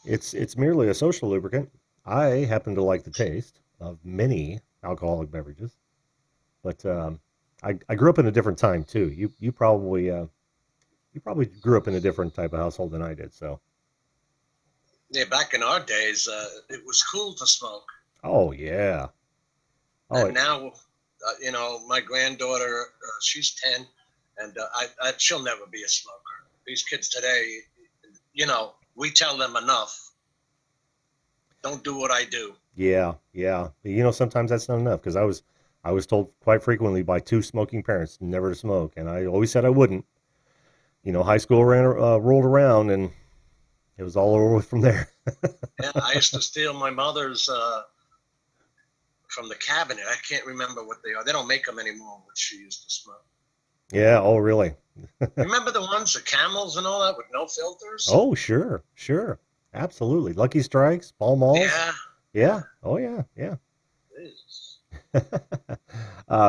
It's merely a social lubricant. I happen to like the taste of many alcoholic beverages, but I grew up in a different time too. You probably grew up in a different type of household than I did. So, Yeah, back in our days, it was cool to smoke, oh yeah, oh and now, my granddaughter, she's 10, and she'll never be a smoker. These kids today, we tell them enough. Don't do what I do. yeah, yeah. Sometimes that's not enough because I was told quite frequently by two smoking parents never to smoke, and I always said I wouldn't. High school rolled around, and it was all over with from there. Yeah, I used to steal my mother's from the cabinet. I can't remember what they are. They don't make them anymore, which she used to smoke. Yeah. Oh, really? Remember the ones, the Camels and all that with no filters? Oh, sure, sure, absolutely. Lucky Strikes, Pall Malls. Yeah. Yeah. Oh, yeah, yeah. Jeez.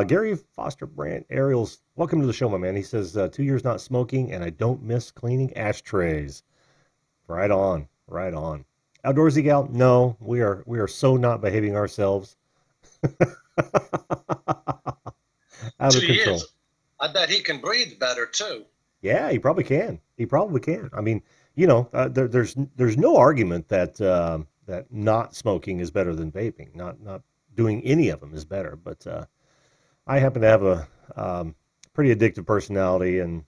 Gary Foster Brandt Ariels, welcome to the show, my man. He says 2 years not smoking, and I don't miss cleaning ashtrays. Right on, right on. Outdoorsy gal, no, we are so not behaving ourselves. Out of 2 control. years. I bet he can breathe better too. Yeah, he probably can. He probably can. I mean, there's no argument that not smoking is better than vaping. Not doing any of them is better. But I happen to have a pretty addictive personality, and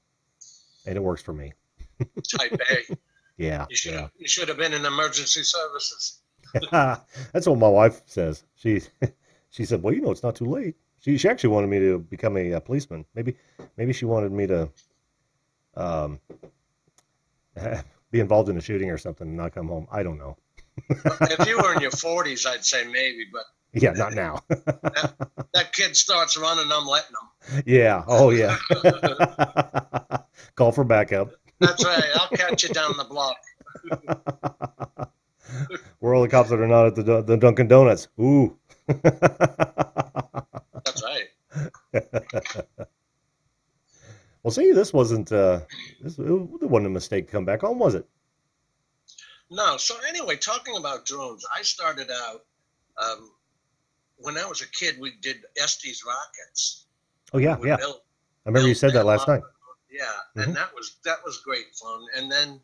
it works for me. Type A. Yeah, You should yeah. have. You should have been in emergency services. That's what my wife says. She said, "Well, it's not too late." She actually wanted me to become a policeman. Maybe she wanted me to um, be involved in a shooting or something and not come home. I don't know. If you were in your 40s, I'd say maybe, but Yeah, not now. that kid starts running, I'm letting him. Yeah. Oh, yeah. Call for backup. That's right. I'll catch you down the block. Where are all the cops that are not at the Dunkin' Donuts? Ooh. That's right. Well, see, this wasn't it wasn't a mistake to come back on, was it? No. So anyway, talking about drones, I started out um, when I was a kid. We did Estes rockets. Oh We yeah, would yeah. I remember you build said that them last up. night. Yeah, Hmm. and that was great fun. And then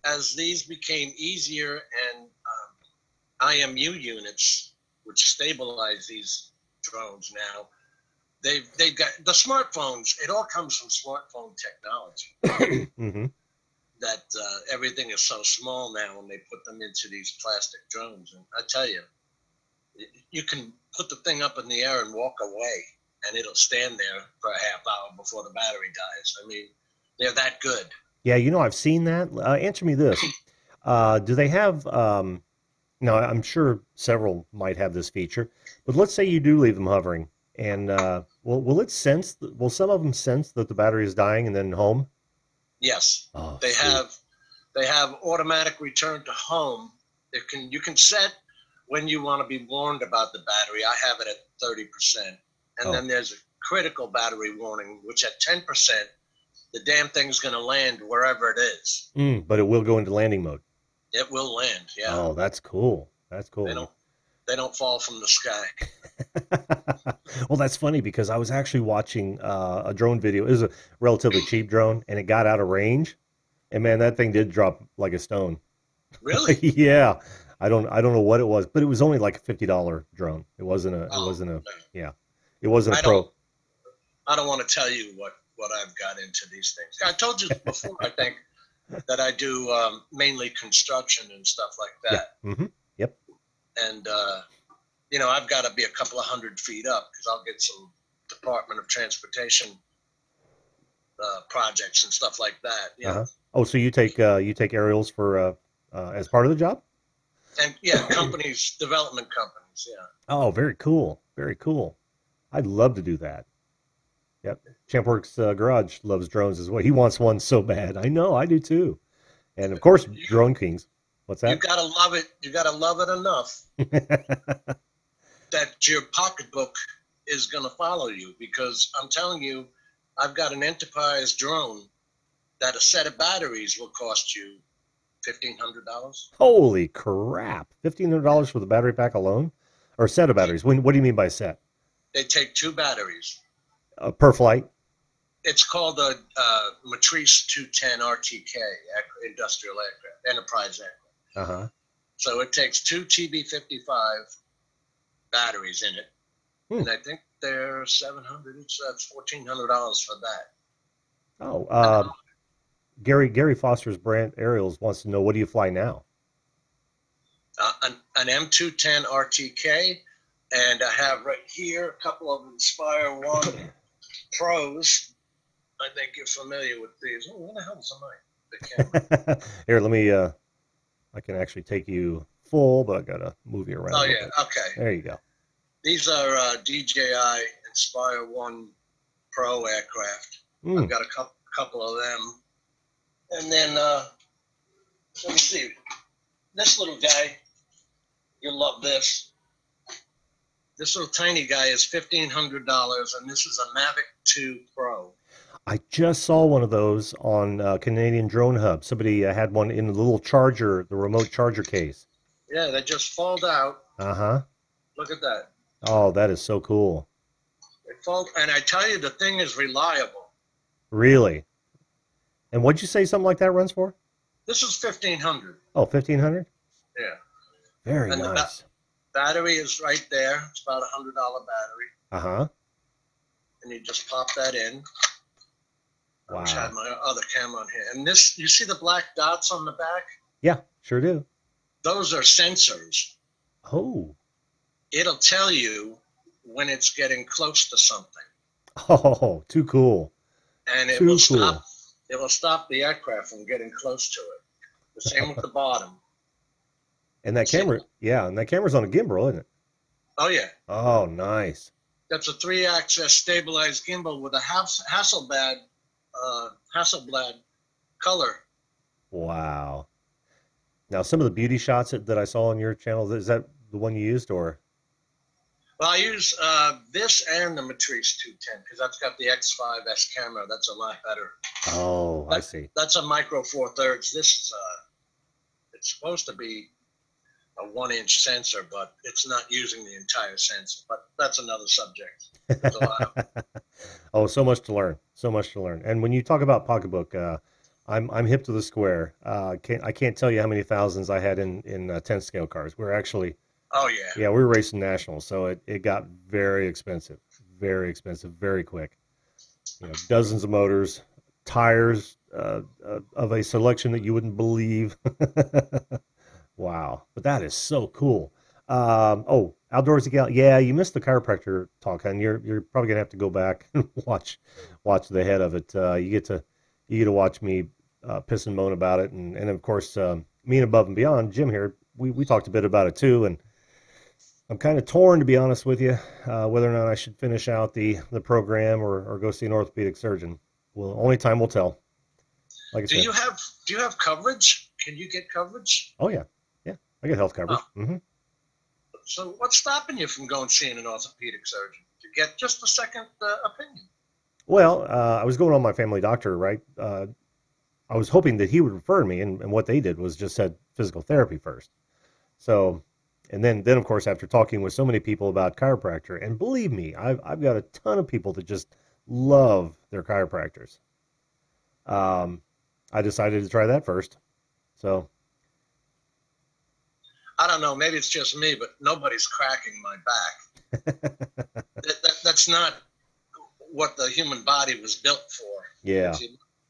as these became easier and IMU units, which stabilize these drones now, they've got the smartphones. It all comes from smartphone technology. Hmm. That everything is so small now, and they put them into these plastic drones. And I tell you, you can put the thing up in the air and walk away, and it'll stand there for a half hour before the battery dies. I mean, they're that good. Yeah, I've seen that. Answer me this: do they have? Now, I'm sure several might have this feature, but let's say you do leave them hovering, and will it sense? Will some of them sense that the battery is dying and then home? Yes, Oh, they sweet. have they have automatic return to home. You can set when you want to be warned about the battery. I have it at 30%, and Oh, then there's a critical battery warning, which at 10%, the damn thing's going to land wherever it is. but it will go into landing mode. It will land. Yeah, Oh, that's cool. That's they cool. don't they don't fall from the sky. Well, that's funny because I was actually watching a drone video. It was a relatively cheap drone, and it got out of range. And man, that thing did drop like a stone. Really? Yeah, I don't know what it was, but it was only like a $50 drone. It Oh wasn't a no, yeah, it wasn't a I don't pro. I don't want to tell you what I've got into these things. I told you before. I think that I do mainly construction and stuff like Yeah. that. Yep. And I've got to be a couple of 100 feet up because I'll get some Department of Transportation projects and stuff like that. Uh-huh. Oh, so you take aerials for as part of the job? And yeah, companies, development companies. Yeah. Oh, very cool. Very cool. I'd love to do that. Yep. Champworks Garage loves drones as well. He wants one so bad. I know, I do too. And of course, You Drone Kings. What's you that? gotta love it. You gotta love it enough that your pocketbook is gonna follow you because I'm telling you, I've got an enterprise drone that a set of batteries will cost you $1,500. Holy crap. $1,500 for the battery pack alone? Or set of batteries? What do you mean by set? They take two batteries. Per flight? It's called a Matrice 210 RTK, industrial aircraft, enterprise aircraft. Uh-huh. So it takes two TB55 batteries in it, Hmm. and I think they're 700 each. So that's $1,400 for that. Oh, And Gary Foster's brand Aerials wants to know, what do you fly now? an M210 RTK, and I have right here a couple of Inspire One Pros. I think you're familiar with these. Oh, where the hell is the camera? Here, let me I can actually take you full, but I gotta move you around a Oh little yeah, bit. okay. There you go. These are DJI Inspire One Pro aircraft. I've Mm. got a couple of them, and then let me see. This little guy, you'll love this. This little tiny guy is $1,500, and this is a Mavic 2 Pro. I just saw one of those on Canadian Drone Hub. Somebody had one in the little charger, the remote charger case. Yeah, they just fold out. Uh-huh. Look at that. Oh, that is so cool. They fold, and I tell you, the thing is reliable. Really? And what'd you say something like that runs for? This is 1,500. Oh, 1,500? Yeah, Very and the nice. battery is right there. It's about $100 battery, Uh-huh. and you just pop that in. I wish I had Wow. my other camera on here. And this, you see the black dots on the back? Yeah, sure do. Those are sensors. Oh. It'll tell you when it's getting close to something, Oh, too cool. and it will Too stop. cool. It will stop the aircraft from getting close to it. The same with the bottom. And that See? camera, yeah, and that camera's on a gimbal, isn't it? Oh yeah, Oh, nice. that's a three-axis stabilized gimbal with a Hasselblad color. Wow. Now, some of the beauty shots that I saw on your channel, is that the one you used, or? Well, I use this and the Matrice 210 because that's got the X5S camera. That's a lot better. Oh, I see. That's a micro four thirds. This is it's supposed to be a 1-inch sensor, but it's not using the entire sensor. But that's another subject. There's a lot of Oh, so much to learn. So much to learn. And when you talk about pocketbook, I'm hip to the square. I can't tell you how many thousands I had in 10 scale cars. We're actually, Oh yeah. yeah, we were racing nationals, so it got very expensive, very quick. You know, dozens of motors, tires of a selection that you wouldn't believe. Wow, but that is so cool. Oh, outdoorsy gal. Yeah, you missed the chiropractor talk, and you're probably gonna have to go back and watch the head of it. You get to watch me piss and moan about it, and of course me and Above and Beyond, Jim here. We talked a bit about it too, and I'm kind of torn to be honest with you, whether or not I should finish out the program or go see an orthopedic surgeon. Well, only time will tell. Like I Do said. you have coverage? Can you get coverage? Oh yeah, yeah, I get health coverage. Oh, Hmm. so what's stopping you from going seeing an orthopedic surgeon to get just a second opinion? Well, I was going on my family doctor, right? I was hoping that he would refer me, and what they did was just said physical therapy first. So, and then of course, after talking with so many people about chiropractor, and believe me, I've got a ton of people that just love their chiropractors. Um, I decided to try that first. So, I don't know. Maybe it's just me, but nobody's cracking my back. That's not what the human body was built for. yeah. If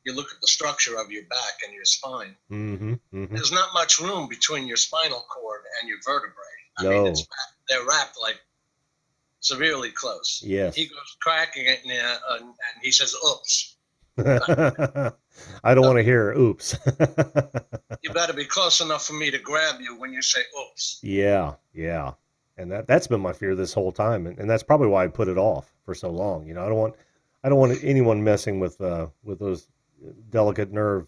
you look at the structure of your back and your spine, Mm-hmm. Mm-hmm. there's not much room between your spinal cord and your vertebrae. I mean, No. they're wrapped like severely close. Yes. He goes cracking it, and he says, "Oops." I don't want to hear oops. You better be close enough for me to grab you when you say "oops." Yeah, yeah. And that's been my fear this whole time, and that's probably why I put it off for so long. You know, I don't want anyone messing with those delicate nerve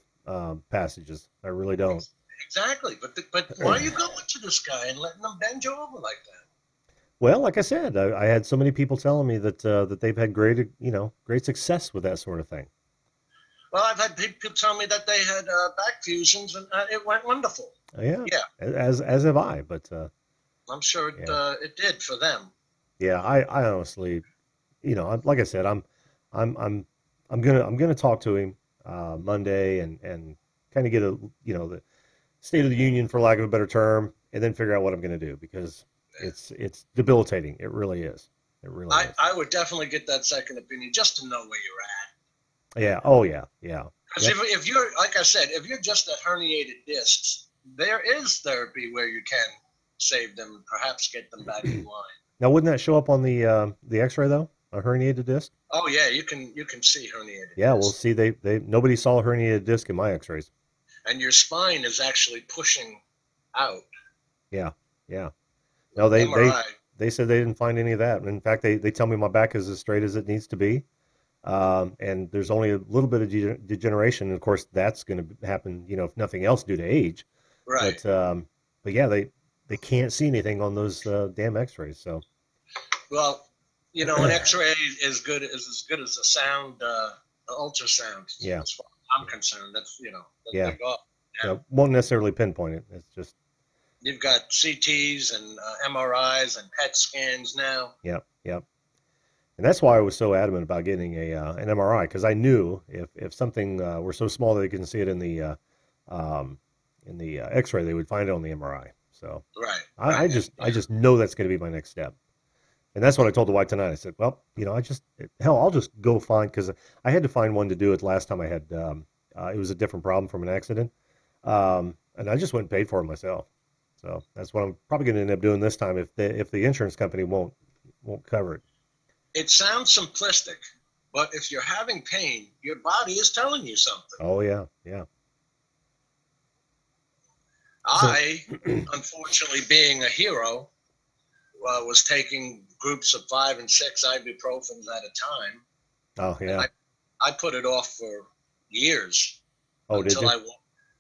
passages. I really don't. Exactly, but why are you going to this guy and letting him bend you over like that? Well, like I said, I had so many people telling me that they've had great success with that sort of thing. Well, I've had people tell me that they had back fusions and it went wonderful. Yeah, Yeah, as have I, but I'm sure yeah, it did for them. yeah. I honestly, like I said, I'm I'm I'm gonna talk to him Monday and kind of get the state of the union, for lack of a better term, and then figure out what I'm gonna do because it's debilitating. It really is. It really is. I would definitely get that second opinion just to know where you're at. Yeah. Oh yeah. Yeah. Because if you're, like I said, if you're just at herniated discs, there is therapy where you can save them and perhaps get them back in line. Now, wouldn't that show up on the X-ray though? A herniated disc? Oh yeah, you can see herniated Yeah. Well, discs, see, they nobody saw a herniated disc in my X-rays. and your spine is actually pushing out. Yeah. Yeah. No, MRI. they said they didn't find any of that. In fact, they tell me my back is as straight as it needs to be. And there's only a little bit of degeneration. And of course, that's going to happen, if nothing else due to age. Right. But yeah, they can't see anything on those damn X-rays. So Well, an X-ray is as good as a sound, ultrasound. yeah, As far as I'm concerned, that's yeah, they go up. Yeah. yeah, won't necessarily pinpoint it. It's just You've got CTs and MRIs and PET scans now. yeah, yeah. And that's why I was so adamant about getting an MRI because I knew if something were so small that they couldn't see it in the X-ray, they would find it on the MRI. So Right. I, Right. I just I just know that's going to be my next step. And that's what I told the wife tonight. I said, well, I'll just go find, because I had to find one to do it last time I had, it was a different problem from an accident. And I just went and paid for it myself. So that's what I'm probably going to end up doing this time if the insurance company won't cover it. It sounds simplistic, but if you're having pain, your body is telling you something. Oh yeah, yeah. So, I, unfortunately, being a hero, was taking groups of 5 and 6 ibuprofens at a time. oh yeah. I put it off for years Oh, did until you?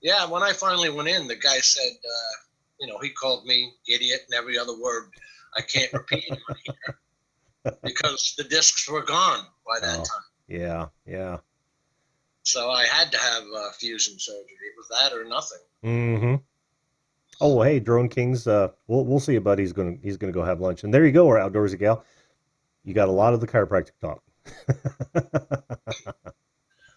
Yeah, when I finally went in, the guy said, he called me idiot and every other word I can't repeat on here because the discs were gone by that time. Yeah, yeah. So I had to have fusion surgery. It was that or nothing. Mm-hmm. Oh, hey, Drone Kings. We'll see you, buddy. He's gonna go have lunch. And there you go, our outdoorsy gal. You got a lot of the chiropractic talk.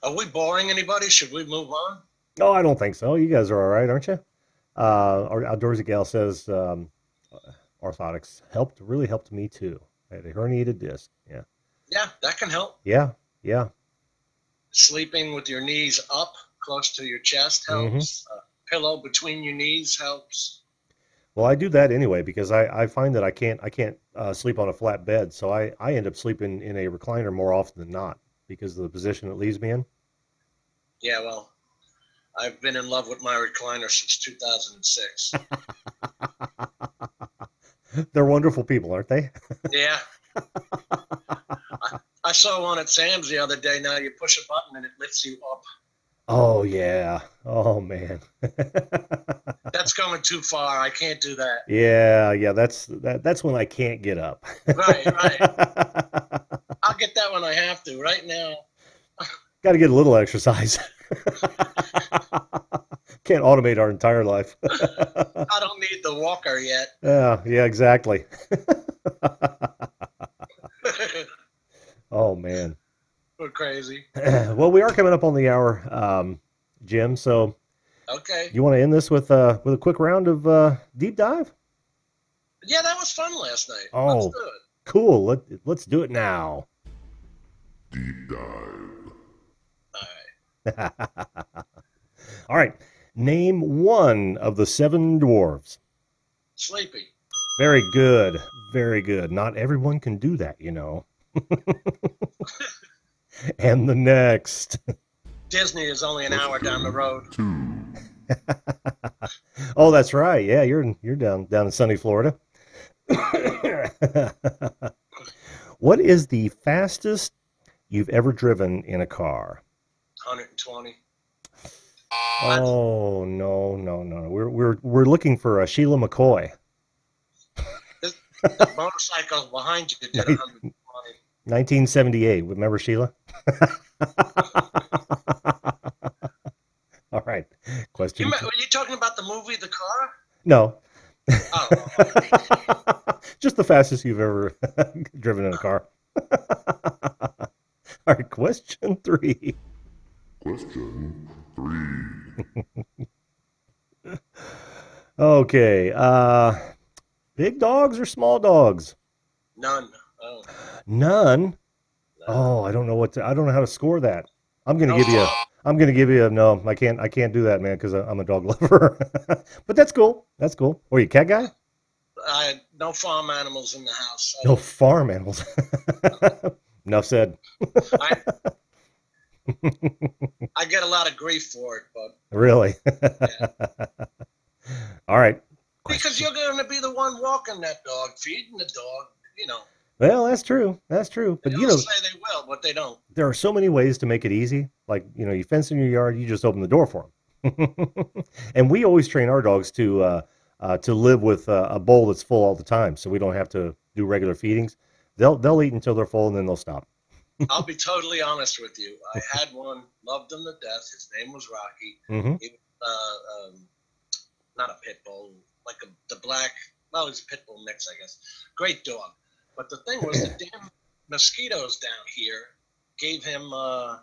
Are we boring anybody? Should we move on? Oh, I don't think so. You guys are all right, aren't you? Our outdoorsy gal says orthotics really helped me too. I had a herniated disc. Yeah. Yeah, that can help. Yeah. Yeah. Sleeping with your knees up close to your chest helps. Pillow between your knees helps. Well, I do that anyway because I find that I can't sleep on a flat bed, so I end up sleeping in a recliner more often than not because of the position it leaves me in. Yeah, well, I've been in love with my recliner since 2006. They're wonderful people, aren't they? Yeah. I saw one at Sam's the other day. Now you push a button and it lifts you up. Oh yeah. Oh man. That's going too far. I can't do that. Yeah. That's when I can't get up. Right. I'll get that when I have to. Right now. Got to get a little exercise. Can't automate our entire life. I don't need the walker yet. Yeah, exactly. Oh man. We're crazy. Well, we are coming up on the hour, Jim. So, okay, you want to end this with a quick round of deep dive? Yeah, that was fun last night. Oh, let's do it. Cool. Let's do it now. Deep dive. All right. All right. Name one of the seven dwarves. Sleepy. Very good. Very good. Not everyone can do that, you know. And the next. Disney is only an hour down the road. 2. Oh, that's right. Yeah, you're down in sunny Florida. What is the fastest you've ever driven in a car? 120. Oh no. We're looking for Sheila McCoy. The motorcycle behind you did 120. 1978. Remember Sheila? All right. Question. Were you talking about the movie The Car? No. Oh. Just the fastest you've ever driven in a car. All right. Question 3. Question 3. Okay. Big dogs or small dogs? None. Oh. None. Oh, I don't know how to score that. I'm gonna give you a no. I can't do that, man, because I'm a dog lover. But that's cool. That's cool. Or you a cat guy? No farm animals in the house. No farm animals. Enough said. I get a lot of grief for it, but really. Yeah. All right. Because you're going to be the one walking that dog, feeding the dog, Well, that's true. That's true. But They'll say they will, but they don't. There are so many ways to make it easy. Like, you fence in your yard, you just open the door for them. And we always train our dogs to live with a bowl that's full all the time, so we don't have to do regular feedings. They'll eat until they're full, and then they'll stop. I'll be totally honest with you. I had one, loved him to death. His name was Rocky. Mm-hmm. He was not a pit bull, like the black. Well, he's a pit bull mix, I guess. Great dog. But the thing was, the damn mosquitoes down here gave him, I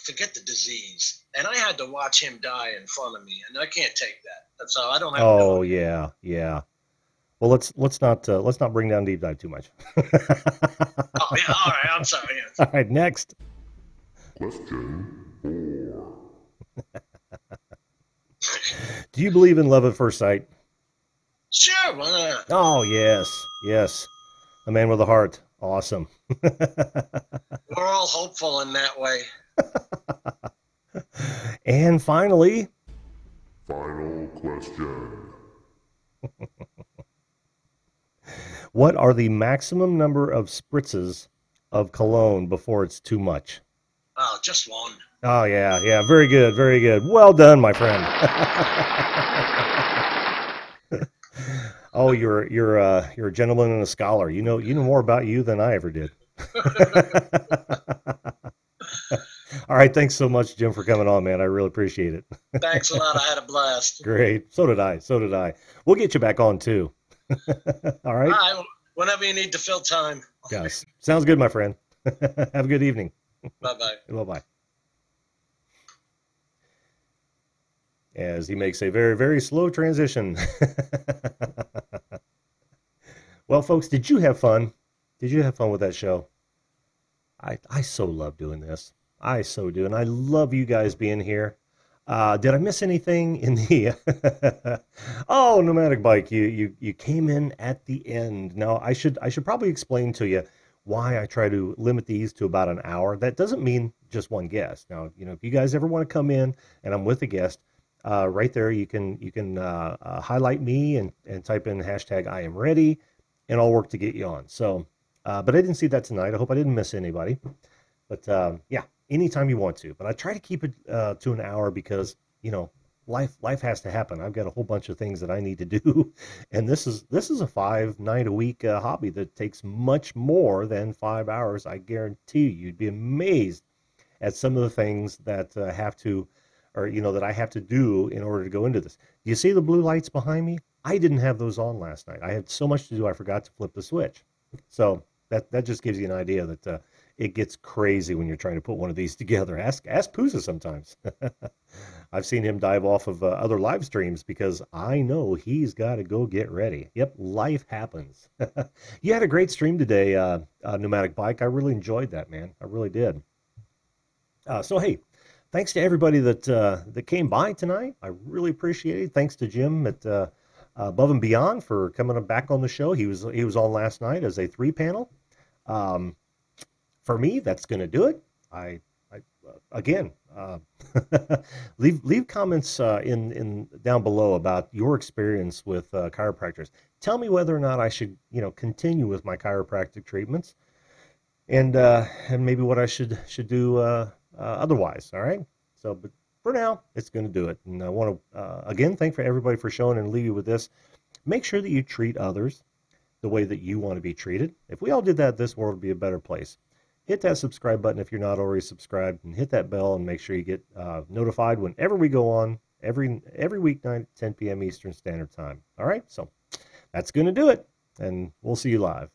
forget the disease, and I had to watch him die in front of me, and I can't take that. So I don't have. Oh yeah. Well, let's not bring down deep dive too much. Oh yeah. All right. I'm sorry. All right. Next. Question 4. Do you believe in love at first sight? Sure. Why not? Oh yes. A man with a heart. Awesome. We're all hopeful in that way. And finally, Final question. what are the maximum number of spritzes of cologne before it's too much? Oh, just one. Oh yeah, yeah, very good, very good. Well done, my friend. Oh, you're a gentleman and a scholar. You know more about you than I ever did. All right, thanks so much, Jim, for coming on, man. I really appreciate it. Thanks a lot. I had a blast. Great. So did I. So did I. We'll get you back on too. All All right. right. Whenever you need to fill time. Yes. Sounds good, my friend. Have a good evening. Bye bye. Bye bye. As he makes a very, very slow transition. Well, folks, did you have fun? Did you have fun with that show? I so love doing this. I so do. And I love you guys being here. Did I miss anything in the Oh, Nomadic Bike, you came in at the end. Now I should probably explain to you why I try to limit these to about an hour. That doesn't mean just one guest. Now, if you guys ever want to come in and I'm with a guest, right there you can highlight me and type in hashtag I am ready, and I'll work to get you on. So, but I didn't see that tonight. I hope I didn't miss anybody. But yeah, anytime you want to. But I try to keep it to an hour because life has to happen. I've got a whole bunch of things that I need to do, and this is a 5 night a week hobby that takes much more than 5 hours. I guarantee you'd be amazed at some of the things that have to, or that I have to do in order to go into this. Do you see the blue lights behind me? I didn't have those on last night. I had so much to do, I forgot to flip the switch. So that just gives you an idea that it gets crazy when you're trying to put one of these together. Ask Pusa sometimes. I've seen him dive off of other live streams because I know he's got to go get ready. Yep, life happens. You had a great stream today, Pneumatic Bike. I really enjoyed that, man. I really did. So hey, thanks to everybody that came by tonight. I really appreciate it. Thanks to Jim at Above and Beyond for coming back on the show. He was on last night as a 3-panel. For me, that's going to do it. I again, leave comments in down below about your experience with chiropractors. Tell me whether or not I should continue with my chiropractic treatments, and maybe what I should do otherwise. All right. So, but for now, it's going to do it. And I want to again thank for everybody for showing, and leave you with this: make sure that you treat others the way that you want to be treated. If we all did that, this world would be a better place. Hit that subscribe button if you're not already subscribed, and hit that bell and make sure you get notified whenever we go on every weeknight at 10 p.m. Eastern Standard Time. All right, so that's going to do it, and we'll see you live.